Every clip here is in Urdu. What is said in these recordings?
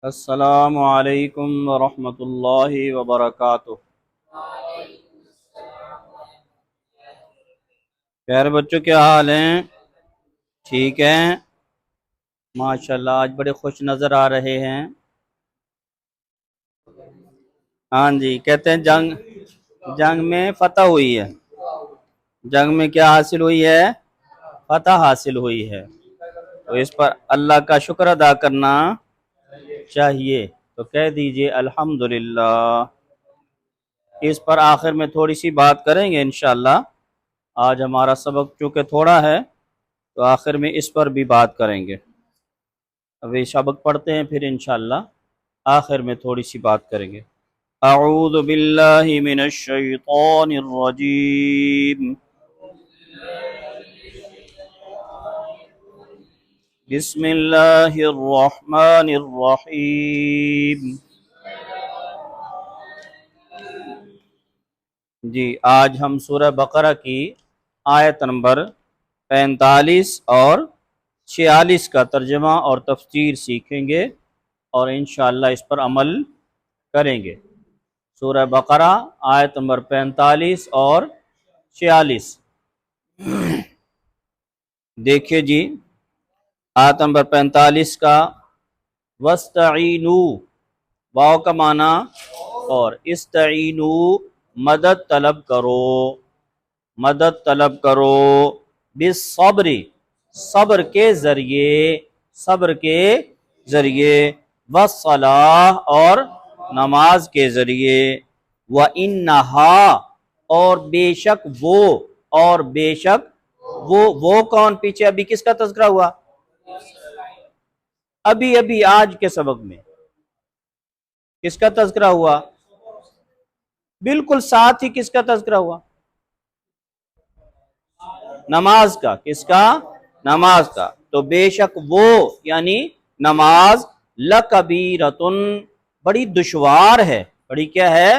السلام علیکم ورحمۃ اللہ وبرکاتہ۔ خیر بچوں، کیا حال ہیں؟ ٹھیک ہیں؟ ماشاءاللہ، آج بڑے خوش نظر آ رہے ہیں۔ ہاں جی، کہتے ہیں جنگ میں فتح ہوئی ہے۔ جنگ میں کیا حاصل ہوئی ہے؟ فتح حاصل ہوئی ہے، تو اس پر اللہ کا شکر ادا کرنا چاہیے، تو کہہ دیجئے الحمدللہ۔ اس پر آخر میں تھوڑی سی بات کریں گے انشاءاللہ۔ آج ہمارا سبق چونکہ تھوڑا ہے تو آخر میں اس پر بھی بات کریں گے۔ ابھی سبق پڑھتے ہیں، پھر انشاءاللہ آخر میں تھوڑی سی بات کریں گے۔ اعوذ باللہ من الشیطان الرجیم، بسم اللہ الرحمن الرحیم۔ جی، آج ہم سورہ بقرہ کی آیت نمبر 45 اور 46 کا ترجمہ اور تفسیر سیکھیں گے اور انشاءاللہ اس پر عمل کریں گے۔ سورہ بقرہ آیت نمبر 45 اور 46 دیکھیے جی، آیت نمبر 45 کا وَاسْتَعِینُوا، واو کا معنی اور استعینوا، مدد طلب کرو، مدد طلب کرو، بالصبر، صبر کے ذریعے، صبر کے ذریعے، والصلاۃ، اور نماز کے ذریعے، وَإِنَّهَا، اور بے شک وہ، اور بے شک وہ کون؟ پیچھے ابھی کس کا تذکرہ ہوا؟ ابھی آج کے سبق میں کس کا تذکرہ ہوا؟ بالکل ساتھ ہی کس کا تذکرہ ہوا؟ نماز کا۔ کس کا؟ نماز کا۔ تو بے شک وہ یعنی نماز لَکَبِیرَةٌ، بڑی دشوار ہے، بڑی کیا ہے؟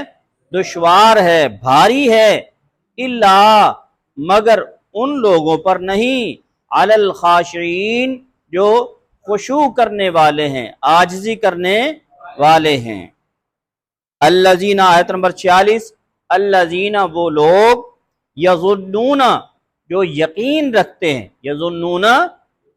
دشوار ہے، بھاری ہے، الا، مگر ان لوگوں پر نہیں، علی الخاشعین، جو خشوع کرنے والے ہیں، عاجزی کرنے والے ہیں۔ الذین، آیت نمبر 46، الذین، وہ لوگ، یظنون، جو یقین رکھتے ہیں، یظنون،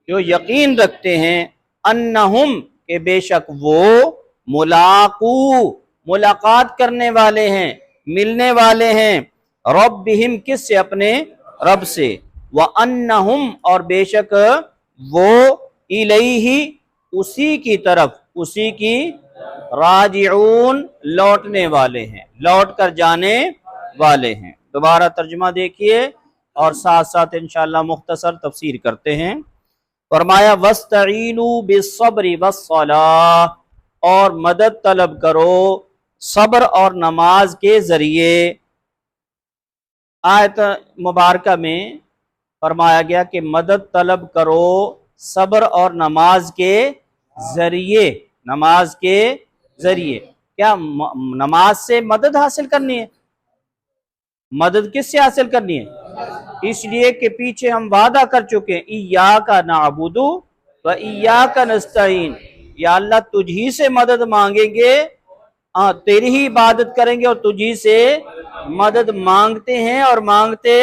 جو یقین رکھتے ہیں، انہم، کہ بے شک وہ، ملاقو، ملاقات کرنے والے ہیں، ملنے والے ہیں، ربہم، کس سے؟ اپنے رب سے، وانہم، اور بے شک وہ، الیہ، اسی کی طرف، اسی کی، راجعون، لوٹنے والے ہیں، لوٹ کر جانے والے ہیں۔ دوبارہ ترجمہ دیکھیے اور ساتھ ساتھ انشاءاللہ مختصر تفسیر کرتے ہیں۔ فرمایا وَاسْتَعِینُوا بِالصَّبْرِ وَالصَّلَاةِ، اور مدد طلب کرو صبر اور نماز کے ذریعے۔ آیت مبارکہ میں فرمایا گیا کہ مدد طلب کرو صبر اور نماز کے ذریعے، نماز کے ذریعے۔ کیا نماز سے مدد حاصل کرنی ہے؟ مدد کس سے حاصل کرنی ہے؟ اس لیے کہ پیچھے ہم وعدہ کر چکے ہیں، ایاک نعبد و ایاک نستعین، یا اللہ تجھ ہی سے مدد مانگیں گے، تیری ہی عبادت کریں گے اور تجھ ہی سے مدد مانگتے ہیں اور مانگتے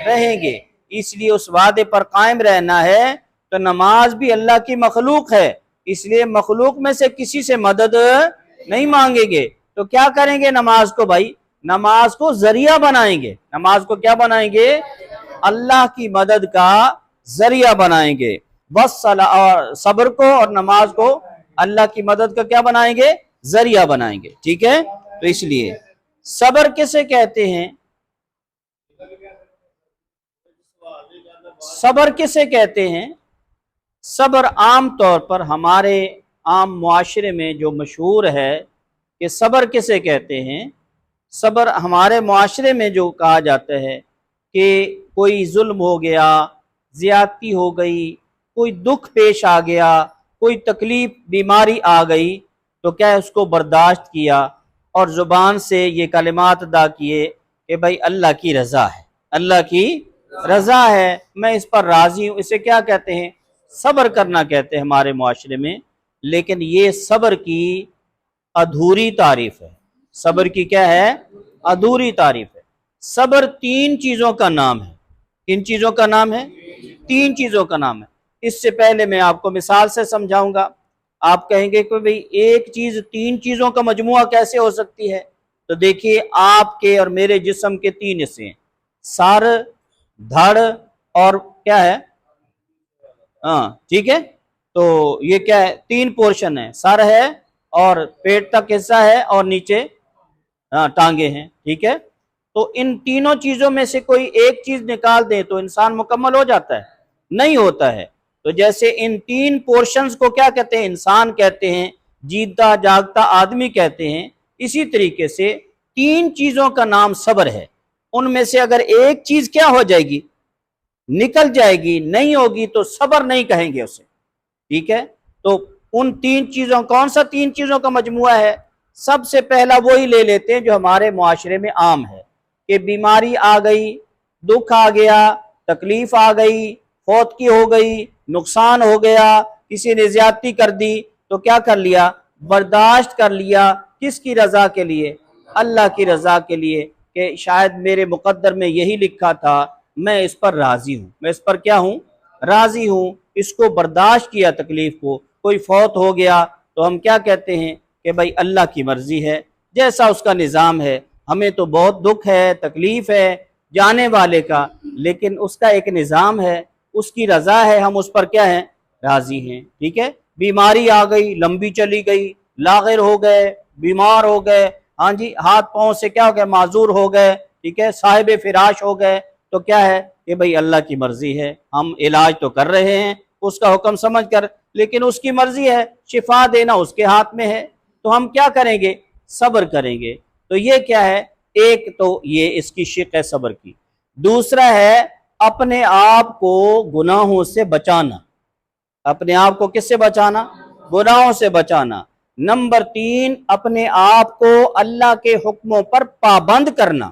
رہیں گے۔ اس لیے اس وعدے پر قائم رہنا ہے۔ تو نماز بھی اللہ کی مخلوق ہے، اس لیے مخلوق میں سے کسی سے مدد نہیں مانگیں گے۔ تو کیا کریں گے نماز کو بھائی؟ نماز کو ذریعہ بنائیں گے۔ نماز کو کیا بنائیں گے؟ اللہ کی مدد کا ذریعہ بنائیں گے۔ اور صبر کو اور نماز کو اللہ کی مدد کا کیا بنائیں گے؟ ذریعہ بنائیں گے۔ ٹھیک ہے؟ تو اس لیے صبر کسے کہتے ہیں؟ صبر کسے کہتے ہیں؟ صبر عام طور پر ہمارے عام معاشرے میں جو مشہور ہے کہ صبر کسے کہتے ہیں، صبر ہمارے معاشرے میں جو کہا جاتا ہے کہ کوئی ظلم ہو گیا، زیادتی ہو گئی، کوئی دکھ پیش آ گیا، کوئی تکلیف بیماری آ گئی، تو کیا اس کو برداشت کیا اور زبان سے یہ کلمات ادا کیے کہ بھائی اللہ کی رضا ہے، اللہ کی رضا ہے، میں اس پر راضی ہوں۔ اسے کیا کہتے ہیں؟ صبر کرنا کہتے ہیں ہمارے معاشرے میں۔ لیکن یہ صبر کی ادھوری تعریف ہے. صبر کی کیا ہے؟ ادھوری تعریف ہے. صبر تین چیزوں کا نام ہے. کن چیزوں کا نام ہے؟ تین چیزوں کا نام ہے. اس سے پہلے میں آپ کو مثال سے سمجھاؤں گا. آپ کہیں گے کہ بھئی ایک چیز تین چیزوں کا مجموعہ کیسے ہو سکتی ہے؟ تو دیکھیے آپ کے اور میرے جسم کے تین حصے ہیں، سر، دھڑ اور کیا ہے؟ ہاں ٹھیک ہے. تو یہ کیا ہے؟ تین پورشن ہے، سر ہے اور پیٹ تک حصہ ہے اور نیچے ٹانگیں ہیں. ٹھیک ہے. تو ان تینوں چیزوں میں سے کوئی ایک چیز نکال دیں تو انسان مکمل ہو جاتا ہے؟ نہیں ہوتا ہے. تو جیسے ان تین پورشنز کو کیا کہتے ہیں؟ انسان کہتے ہیں، جیتا جاگتا آدمی کہتے ہیں. اسی طریقے سے تین چیزوں کا نام صبر ہے. ان میں سے اگر ایک چیز کیا ہو جائے گی؟ نکل جائے گی، نہیں ہوگی تو صبر نہیں کہیں گے اسے. ٹھیک ہے. تو ان تین چیزوں، کون سا تین چیزوں کا مجموعہ ہے؟ سب سے پہلا وہی لے لیتے ہیں جو ہمارے معاشرے میں عام ہے کہ بیماری آ گئی، دکھ آ گیا، تکلیف آ گئی، فوت کی ہو گئی، نقصان ہو گیا، کسی نے زیادتی کر دی تو کیا کر لیا؟ برداشت کر لیا. کس کی رضا کے لیے؟ اللہ کی رضا کے لیے، کہ شاید میرے مقدر میں یہی لکھا تھا، میں اس پر راضی ہوں. میں اس پر کیا ہوں؟ راضی ہوں. اس کو برداشت کیا تکلیف کو. کوئی فوت ہو گیا تو ہم کیا کہتے ہیں کہ بھائی اللہ کی مرضی ہے، جیسا اس کا نظام ہے. ہمیں تو بہت دکھ ہے، تکلیف ہے جانے والے کا، لیکن اس کا ایک نظام ہے، اس کی رضا ہے، ہم اس پر کیا ہیں؟ راضی ہیں. ٹھیک ہے. بیماری آ گئی، لمبی چلی گئی، لاغر ہو گئے، بیمار ہو گئے، ہاں جی، ہاتھ پاؤں سے کیا ہو گئے؟ معذور ہو گئے. ٹھیک ہے. صاحب فراش ہو گئے. تو کیا ہے کہ بھئی اللہ کی مرضی ہے، ہم علاج تو کر رہے ہیں اس کا حکم سمجھ کر، لیکن اس کی مرضی ہے، شفا دینا اس کے ہاتھ میں ہے. تو ہم کیا کریں گے؟ صبر کریں گے. تو یہ کیا ہے؟ ایک تو یہ اس کی شق ہے صبر کی. دوسرا ہے اپنے آپ کو گناہوں سے بچانا. اپنے آپ کو کس سے بچانا؟ گناہوں سے بچانا. نمبر 3، اپنے آپ کو اللہ کے حکموں پر پابند کرنا.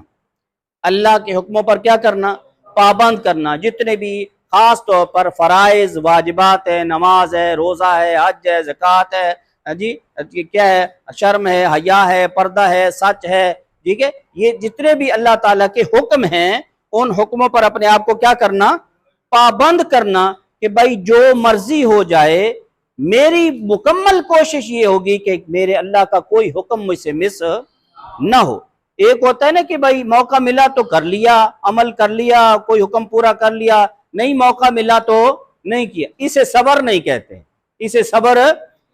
اللہ کے حکموں پر کیا کرنا؟ پابند کرنا. جتنے بھی خاص طور پر فرائض واجبات ہے، نماز ہے، روزہ ہے، حج ہے، زکوٰۃ ہے، جی کیا ہے؟ شرم ہے، حیا ہے، پردہ ہے، سچ ہے. ٹھیک ہے. یہ جتنے بھی اللہ تعالیٰ کے حکم ہیں، ان حکموں پر اپنے آپ کو کیا کرنا؟ پابند کرنا. کہ بھائی جو مرضی ہو جائے، میری مکمل کوشش یہ ہوگی کہ میرے اللہ کا کوئی حکم مجھ سے مس نہ ہو. ایک ہوتا ہے نا کہ بھائی موقع ملا تو کر لیا، عمل کر لیا، کوئی حکم پورا کر لیا، نہیں موقع ملا تو نہیں کیا. اسے صبر نہیں کہتے ہیں. اسے صبر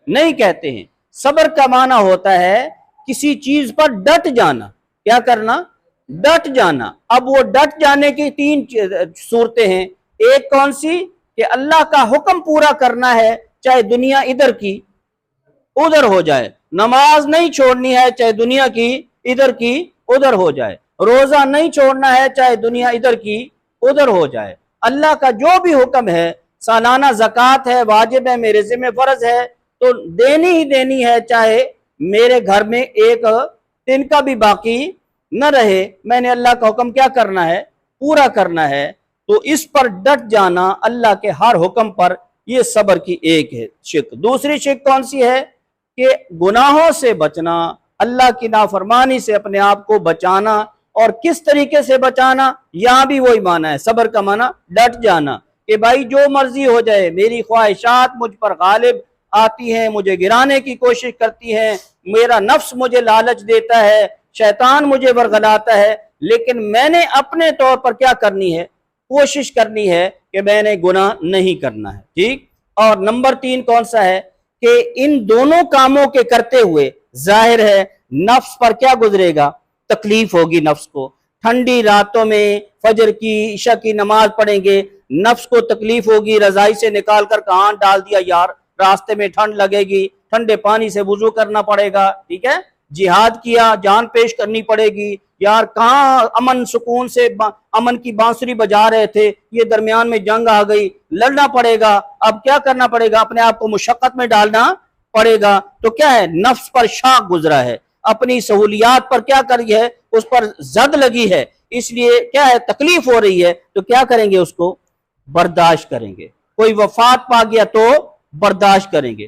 نہیں کہتے ہیں. صبر کا معنی ہوتا ہے کسی چیز پر ڈٹ جانا. کیا کرنا؟ ڈٹ جانا. اب وہ ڈٹ جانے کی تین صورتیں ہیں. ایک کون سی؟ کہ اللہ کا حکم پورا کرنا ہے، چاہے دنیا ادھر کی ادھر ہو جائے. نماز نہیں چھوڑنی ہے، چاہے دنیا کی ادھر کی ادھر ہو جائے. روزہ نہیں چھوڑنا ہے، چاہے دنیا ادھر کی ادھر ہو جائے. اللہ کا جو بھی حکم ہے، سالانہ زکوٰۃ ہے، واجب ہے، میرے ذمہ فرض ہے تو دینی ہی دینی ہے، چاہے میرے گھر میں ایک دن کا بھی باقی نہ رہے. میں نے اللہ کا حکم کیا کرنا ہے؟ پورا کرنا ہے. تو اس پر ڈٹ جانا اللہ کے ہر حکم پر، یہ صبر کی ایک ہے شق. دوسری شق کون سی ہے؟ کہ گناہوں سے بچنا، اللہ کی نافرمانی سے اپنے آپ کو بچانا. اور کس طریقے سے بچانا؟ یہاں بھی وہی معنی ہے. صبر کا معنی ڈٹ جانا، کہ بھائی جو مرضی ہو جائے، میری خواہشات مجھ پر غالب آتی ہیں، مجھے گرانے کی کوشش کرتی ہیں، میرا نفس مجھے لالچ دیتا ہے، شیطان مجھے ورغلاتا ہے، لیکن میں نے اپنے طور پر کیا کرنی ہے؟ کوشش کرنی ہے کہ میں نے گناہ نہیں کرنا ہے. ٹھیک. اور نمبر 3 کون سا ہے؟ کہ ان دونوں کاموں کے کرتے ہوئے ظاہر ہے نفس پر کیا گزرے گا؟ تکلیف ہوگی نفس کو. ٹھنڈی راتوں میں فجر کی، عشاء کی نماز پڑھیں گے، نفس کو تکلیف ہوگی. رضائی سے نکال کر کہاں ڈال دیا یار، راستے میں ٹھنڈ لگے گی، ٹھنڈے پانی سے وضو کرنا پڑے گا. ٹھیک ہے. جہاد کیا، جان پیش کرنی پڑے گی. یار کہاں امن سکون سے امن کی بانسری بجا رہے تھے، یہ درمیان میں جنگ آ گئی، لڑنا پڑے گا. اب کیا کرنا پڑے گا؟ اپنے آپ کو مشقت میں ڈالنا پڑے گا. تو کیا ہے؟ نفس پر شاق گزرا ہے، اپنی سہولیات پر کیا کری ہے؟ اس پر زد لگی ہے، اس لیے کیا ہے؟ تکلیف ہو رہی ہے. تو کیا کریں گے؟ اس کو برداشت کریں گے. کوئی وفات پا گیا تو برداشت کریں گے.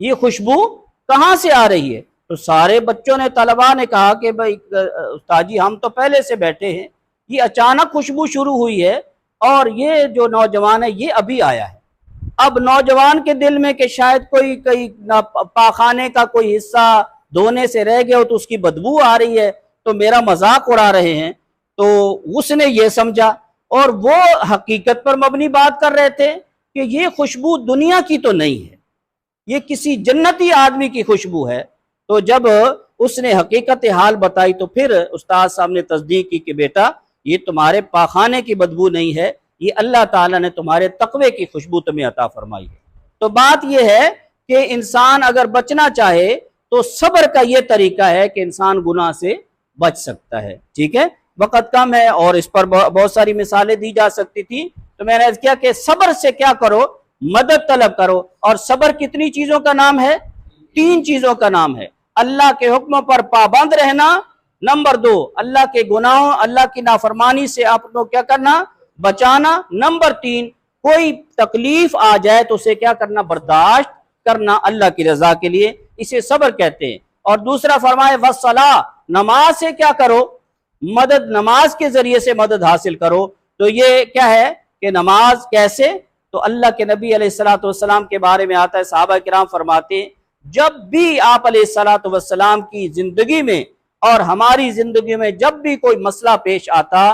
یہ خوشبو کہاں سے آ رہی ہے؟ تو سارے بچوں نے، طلباء نے کہا کہ بھائی استاد جی ہم تو پہلے سے بیٹھے ہیں، یہ اچانک خوشبو شروع ہوئی ہے اور یہ جو نوجوان ہے یہ ابھی آیا ہے۔ اب نوجوان کے دل میں کہ شاید کوئی پاخانے کا کوئی حصہ دھونے سے رہ گیا ہو تو اس کی بدبو آ رہی ہے، تو میرا مذاق اڑا رہے ہیں، تو اس نے یہ سمجھا، اور وہ حقیقت پر مبنی بات کر رہے تھے کہ یہ خوشبو دنیا کی تو نہیں ہے، یہ کسی جنتی آدمی کی خوشبو ہے۔ تو جب اس نے حقیقت حال بتائی تو پھر استاد صاحب نے تصدیق کی کہ بیٹا یہ تمہارے پاخانے کی بدبو نہیں ہے، یہ اللہ تعالیٰ نے تمہارے تقوی کی خوشبو تمہیں عطا فرمائی ہے۔ تو بات یہ ہے کہ انسان اگر بچنا چاہے تو صبر کا یہ طریقہ ہے کہ انسان گناہ سے بچ سکتا ہے۔ ٹھیک ہے، وقت کم ہے اور اس پر بہت ساری مثالیں دی جا سکتی تھی، تو میں نے عرض کیا کہ صبر سے کیا کرو، مدد طلب کرو۔ اور صبر کتنی چیزوں کا نام ہے؟ 3 چیزوں کا نام ہے۔ اللہ کے حکموں پر پابند رہنا، نمبر 2 اللہ کے گناہوں، اللہ کی نافرمانی سے آپ کو کیا کرنا، بچانا، نمبر 3 کوئی تکلیف آ جائے تو اسے کیا کرنا، برداشت کرنا اللہ کی رضا کے لیے، اسے صبر کہتے ہیں۔ اور دوسرا فرمائے وَالصَّلَاةِ، نماز سے کیا کرو، مدد، نماز کے ذریعے سے مدد حاصل کرو۔ تو یہ کیا ہے کہ نماز کیسے؟ تو اللہ کے نبی علیہ السلام کے بارے میں آتا ہے، صحابہ کرام فرماتے ہیں جب بھی آپ علیہ السلام کی زندگی میں اور ہماری زندگی میں جب بھی کوئی مسئلہ پیش آتا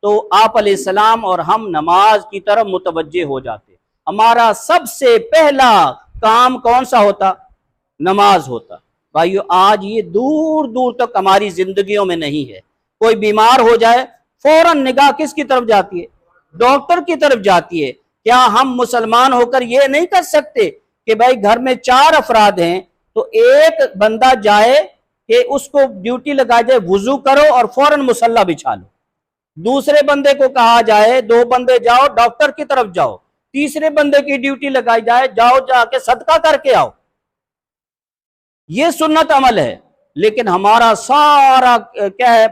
تو آپ علیہ السلام اور ہم نماز کی طرف متوجہ ہو جاتے۔ ہمارا سب سے پہلا کام کون سا ہوتا؟ نماز ہوتا۔ بھائیو آج یہ دور دور تک ہماری زندگیوں میں نہیں ہے۔ کوئی بیمار ہو جائے فوراً نگاہ کس کی طرف جاتی ہے؟ ڈاکٹر کی طرف جاتی ہے۔ کیا ہم مسلمان ہو کر یہ نہیں کر سکتے کہ بھائی گھر میں 4 افراد ہیں تو ایک بندہ جائے کہ اس کو ڈیوٹی لگائی جائے وضو کرو اور فوراً مصلی بچھا لو، دوسرے بندے کو کہا جائے 2 بندے جاؤ ڈاکٹر کی طرف جاؤ، تیسرے بندے کی ڈیوٹی لگائی جائے جاؤ جا کے صدقہ کر کے آؤ، یہ سنت عمل ہے۔ لیکن ہمارا سارا کیا ہے،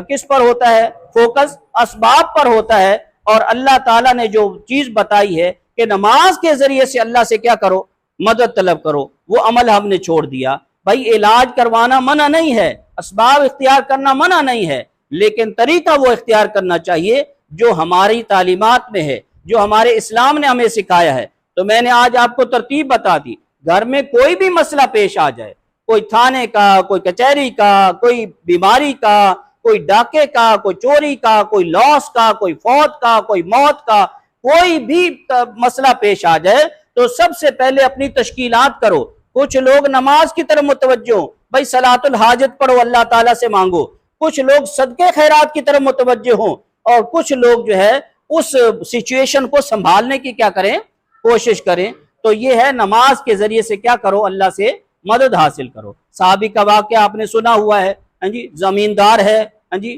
کس پر ہوتا ہے فوکس؟ اسباب پر ہوتا ہے۔ اور اللہ تعالیٰ نے جو چیز بتائی ہے کہ نماز کے ذریعے سے اللہ سے کیا کرو، مدد طلب کرو، وہ عمل ہم نے چھوڑ دیا۔ بھائی علاج کروانا منع نہیں ہے، اسباب اختیار کرنا منع نہیں ہے، لیکن طریقہ وہ اختیار کرنا چاہیے جو ہماری تعلیمات میں ہے، جو ہمارے اسلام نے ہمیں سکھایا ہے۔ تو میں نے آج آپ کو ترتیب بتا دی، گھر میں کوئی بھی مسئلہ پیش آ جائے، کوئی تھانے کا، کوئی کچہری کا، کوئی بیماری کا، کوئی ڈاکے کا، کوئی چوری کا، کوئی لاس کا، کوئی فوت کا، کوئی موت کا، کوئی بھی مسئلہ پیش آ جائے تو سب سے پہلے اپنی تشکیلات کرو۔ کچھ لوگ نماز کی طرف متوجہ ہوں، بھائی صلاۃ الحاجت پڑھو، اللہ تعالیٰ سے مانگو۔ کچھ لوگ صدقے خیرات کی طرف متوجہ ہوں، اور کچھ لوگ جو ہے اس سچویشن کو سنبھالنے کی کیا کریں، کوشش کریں۔ تو یہ ہے نماز کے ذریعے سے کیا کرو، اللہ سے مدد حاصل کرو۔ صحابی کا واقعہ آپ نے سنا ہوا ہے، جی زمیندار ہے، جی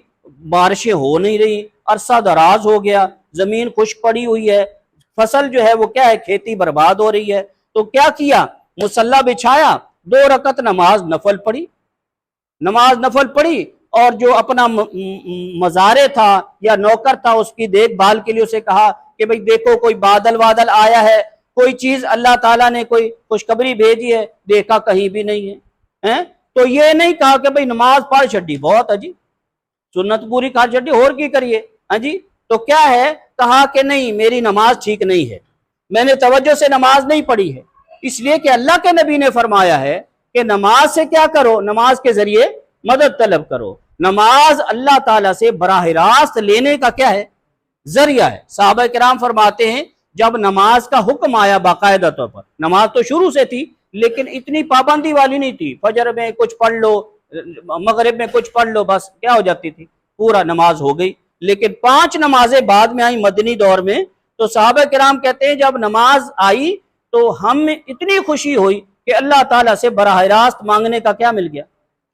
بارشیں ہو نہیں رہی، عرصہ دراز ہو گیا، زمین خشک پڑی ہوئی ہے، فصل جو ہے وہ کیا ہے، کھیتی برباد ہو رہی ہے۔ تو کیا کیا، مصلی بچھایا، 2 رکعت نماز نفل پڑھی، اور جو اپنا مزارع تھا یا نوکر تھا اس کی دیکھ بھال کے لیے اسے کہا کہ بھئی دیکھو کوئی بادل آیا ہے، کوئی چیز اللہ تعالیٰ نے کوئی خوشخبری بھیجی ہے، دیکھا کہیں بھی نہیں ہے۔ تو یہ نہیں کہا کہ بھئی نماز پڑھ چھڈی، بہت ہے جی، سنت پوری کر چھڈی، اور کی کریے، ہاں جی۔ تو کیا ہے، کہا کہ نہیں میری نماز ٹھیک نہیں ہے، میں نے توجہ سے نماز نہیں پڑھی ہے، اس لیے کہ اللہ کے نبی نے فرمایا ہے کہ نماز سے کیا کرو، نماز کے ذریعے مدد طلب کرو۔ نماز اللہ تعالیٰ سے براہ راست لینے کا کیا ہے، ذریعہ ہے۔ صحابہ کرام فرماتے ہیں جب نماز کا حکم آیا باقاعدہ طور پر، نماز تو شروع سے تھی لیکن اتنی پابندی والی نہیں تھی، فجر میں کچھ پڑھ لو، مغرب میں کچھ پڑھ لو، بس کیا ہو جاتی تھی، پورا نماز ہو گئی۔ لیکن 5 نمازیں بعد میں آئیں مدنی دور میں، تو صحابہ کرام کہتے ہیں جب نماز آئی تو ہم اتنی خوشی ہوئی کہ اللہ تعالیٰ سے براہ راست مانگنے کا کیا مل گیا،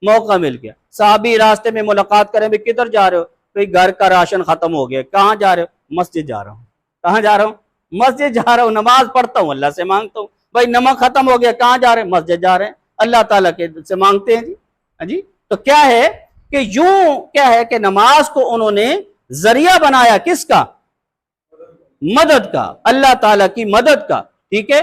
موقع مل گیا۔ صحابی راستے میں ملاقات کریں، بھی کدھر جا رہے ہو، کوئی گھر کا راشن ختم ہو گیا، کہاں جا رہے ہو، مسجد جا رہا ہوں۔ کہاں جا رہا ہوں، مسجد جا رہا ہوں، نماز پڑھتا ہوں، اللہ سے مانگتا ہوں۔ بھائی نمک ختم ہو گیا، کہاں جا رہے ہیں، مسجد جا رہے ہیں، اللہ تعالیٰ کے سے مانگتے ہیں جی۔ تو کیا ہے کہ یوں کیا ہے کہ نماز کو انہوں نے ذریعہ بنایا، کس کا، مدد کا، اللہ تعالیٰ کی مدد کا، ٹھیک ہے۔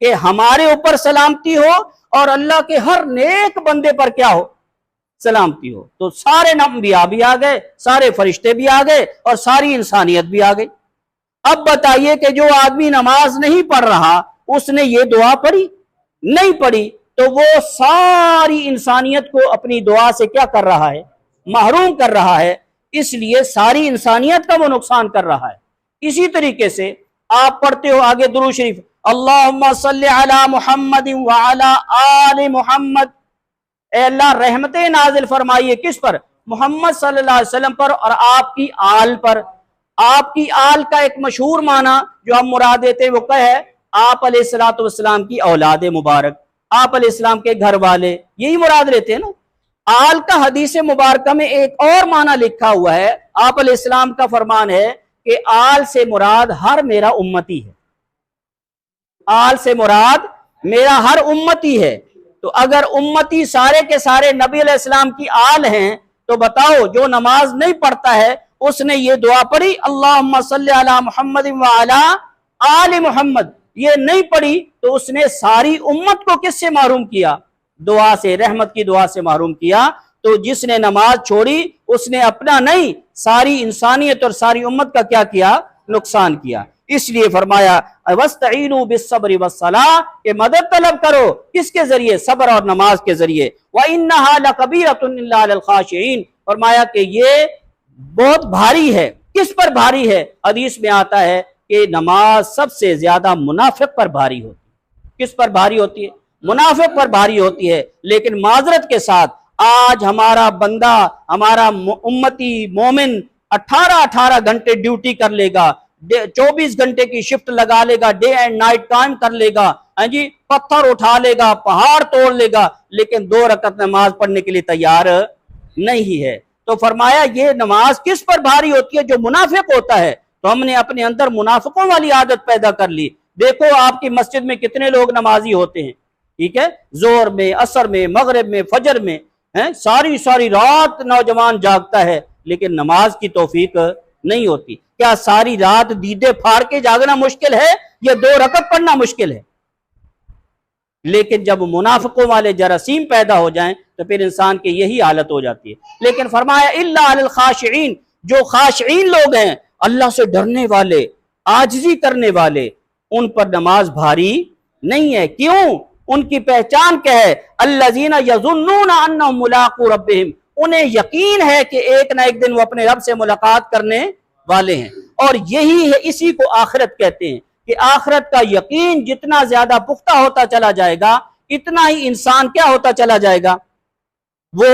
کہ ہمارے اوپر سلامتی ہو اور اللہ کے ہر نیک بندے پر کیا ہو؟ سلامتی ہو۔ تو سارے انبیاء بھی آ گئے، سارے فرشتے بھی آ گئے اور ساری انسانیت بھی آ گئی۔ اب بتائیے کہ جو آدمی نماز نہیں پڑھ رہا اس نے یہ دعا پڑھی نہیں پڑھی، تو وہ ساری انسانیت کو اپنی دعا سے کیا کر رہا ہے؟ محروم کر رہا ہے۔ اس لیے ساری انسانیت کا وہ نقصان کر رہا ہے۔ اسی طریقے سے آپ پڑھتے ہو آگے درود شریف، اللہم صلی علی محمد وعلی آل محمد، اے اللہ رحمتیں نازل فرمائیے کس پر؟ محمد صلی اللہ علیہ وسلم پر اور آپ کی آل پر۔ آپ کی آل کا ایک مشہور معنی جو ہم مراد دیتے ہیں وہ کیا ہے؟ آپ علیہ الصلوۃ والسلام کی اولاد مبارک، آپ علیہ السلام کے گھر والے، یہی مراد لیتے ہیں نا۔ آل کا حدیث مبارکہ میں ایک اور معنی لکھا ہوا ہے، آپ علیہ السلام کا فرمان ہے کہ آل سے مراد ہر میرا امتی ہے، آل سے مراد میرا ہر امتی ہے۔ تو اگر امتی سارے کے سارے نبی علیہ السلام کی آل ہیں تو بتاؤ جو نماز نہیں پڑھتا ہے اس نے یہ دعا پڑھی اللہم صلی علی محمد وعلی آل محمد، یہ نہیں پڑھی تو اس نے ساری امت کو کس سے محروم کیا؟ دعا سے، رحمت کی دعا سے محروم کیا۔ تو جس نے نماز چھوڑی اس نے اپنا نہیں ساری انسانیت اور ساری امت کا کیا کیا؟ نقصان کیا۔ اس لیے فرمایا وَاسْتَعِينُوا بِالصَّبْرِ وَالصَّلَاةِ کہ مدد طلب کرو کس کے ذریعے؟ صبر اور نماز کے ذریعے۔ وَإِنَّهَا لَكَبِيرَةٌ إِلَّا عَلَى الْخَاشِعِينَ فرمایا کہ یہ بہت بھاری ہے۔ کس پر بھاری ہے؟ حدیث میں آتا ہے کہ نماز سب سے زیادہ منافق پر بھاری ہوتی ہے۔ کس پر بھاری ہوتی ہے؟ منافق پر بھاری ہوتی ہے۔ لیکن معذرت کے ساتھ آج ہمارا بندہ، ہمارا امتی مومن 18 گھنٹے ڈیوٹی کر لے گا، 24 گھنٹے کی شفٹ لگا لے گا، ڈے اینڈ نائٹ کام کر لے گا، جی پتھر اٹھا لے گا، پہاڑ توڑ لے گا، لیکن 2 رکعت نماز پڑھنے کے لیے تیار نہیں ہے۔ تو فرمایا یہ نماز کس پر بھاری ہوتی ہے؟ جو منافق ہوتا ہے۔ تو ہم نے اپنے اندر منافقوں والی عادت پیدا کر لی۔ دیکھو آپ کی مسجد میں کتنے لوگ نمازی ہوتے ہیں، ٹھیک ہے، ظہر میں، عصر میں، مغرب میں، فجر میں، ساری رات نوجوان جاگتا ہے لیکن نماز کی توفیق نہیں ہوتی۔ کیا ساری رات دیدے پھاڑ کے جاگنا مشکل ہے یا 2 رکعت پڑھنا مشکل ہے؟ لیکن جب منافقوں والے جراثیم پیدا ہو جائیں تو پھر انسان کی یہی حالت ہو جاتی ہے۔ لیکن فرمایا الا علی الخاشعین، جو خاشعین لوگ ہیں، اللہ سے ڈرنے والے، عاجزی کرنے والے، ان پر نماز بھاری نہیں ہے۔ کیوں؟ ان کی پہچان کیا ہے؟ الذین یظنون انہم ملاقو ربہم، انہیں یقین ہے کہ ایک نہ ایک دن وہ اپنے رب سے ملاقات کرنے والے ہیں۔ اور یہی ہے، اسی کو آخرت کہتے ہیں کہ آخرت کا یقین جتنا زیادہ پختہ ہوتا چلا جائے گا اتنا ہی انسان کیا ہوتا چلا جائے گا؟ وہ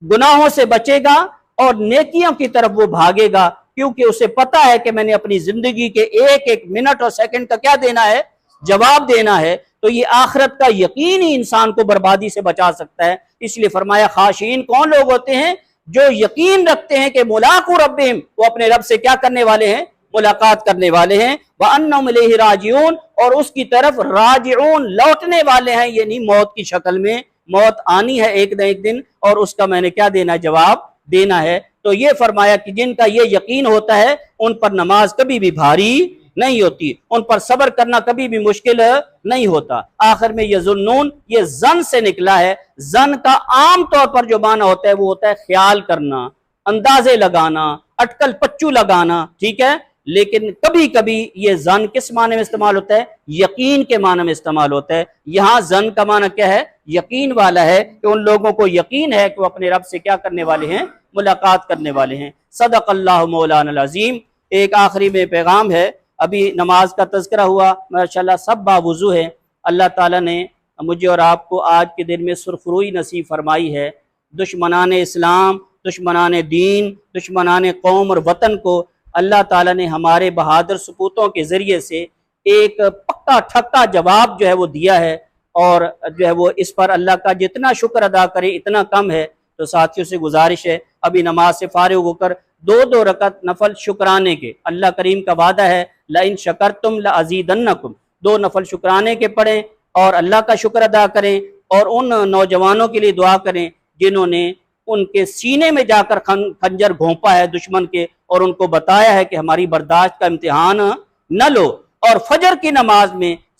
گناہوں سے بچے گا اور نیکیوں کی طرف وہ بھاگے گا، کیونکہ اسے پتا ہے کہ میں نے اپنی زندگی کے ایک منٹ اور سیکنڈ کا کیا دینا ہے؟ جواب دینا ہے۔ تو یہ آخرت کا یقین ہی انسان کو بربادی سے بچا سکتا ہے۔ اس لیے فرمایا خاشعین کون لوگ ہوتے ہیں؟ جو یقین رکھتے ہیں کہ ملاقو ربہم، وہ اپنے رب سے کیا کرنے والے ہیں؟ ملاقات کرنے والے ہیں۔ وَأَنَّهُمْ إِلَيْهِ رَاجِعُونَ، اور اس کی طرف راجعون، لوٹنے والے ہیں، یعنی موت کی شکل میں۔ موت آنی ہے ایک نہ ایک دن اور اس کا میں نے کیا دینا؟ جواب دینا ہے۔ تو یہ فرمایا کہ جن کا یہ یقین ہوتا ہے ان پر نماز کبھی بھی بھاری نہیں ہوتی، ان پر صبر کرنا کبھی بھی مشکل نہیں ہوتا۔ آخر میں یہ ظنون، یہ زن سے نکلا ہے۔ زن کا عام طور پر جو معنی ہوتا ہے وہ ہوتا ہے خیال کرنا، اندازے لگانا، اٹکل پچو لگانا، ٹھیک ہے۔ لیکن کبھی کبھی یہ زن کس معنی میں استعمال ہوتا ہے؟ یقین کے معنی میں استعمال ہوتا ہے۔ یہاں زن کا معنی کیا ہے؟ یقین والا ہے، کہ ان لوگوں کو یقین ہے کہ وہ اپنے رب سے کیا کرنے والے ہیں؟ ملاقات کرنے والے ہیں۔ صدق اللہ مولانا العظیم۔ ایک آخری میں پیغام ہے، ابھی نماز کا تذکرہ ہوا، ماشاءاللہ سب باوضو ہے۔ اللہ تعالیٰ نے مجھے اور آپ کو آج کے دن میں سرخروئی نصیب فرمائی ہے۔ دشمنان اسلام، دشمنان دین، دشمنان قوم اور وطن کو اللہ تعالیٰ نے ہمارے بہادر سپوتوں کے ذریعے سے ایک پکا ٹھکا جواب جو ہے وہ دیا ہے، اور جو ہے وہ اس پر اللہ کا جتنا شکر ادا کرے اتنا کم ہے۔ تو ساتھیوں سے گزارش ہے ابھی نماز سے فارغ ہو کر 2 رکعت نفل شکرانے کے، اللہ کریم کا وعدہ ہے لَإِن شَكَرْتُمْ لَأَزِيدَنَّكُمْ، 2 نفل شکرانے کے پڑھیں اور اللہ کا شکر ادا کریں، اور ان نوجوانوں کے لیے دعا کریں جنہوں نے ان کے سینے میں جا کر خنجر گھونپا ہے دشمن کے، اور ان کو بتایا ہے کہ ہماری برداشت کا امتحان نہ لو۔ اور فجر کی نماز میں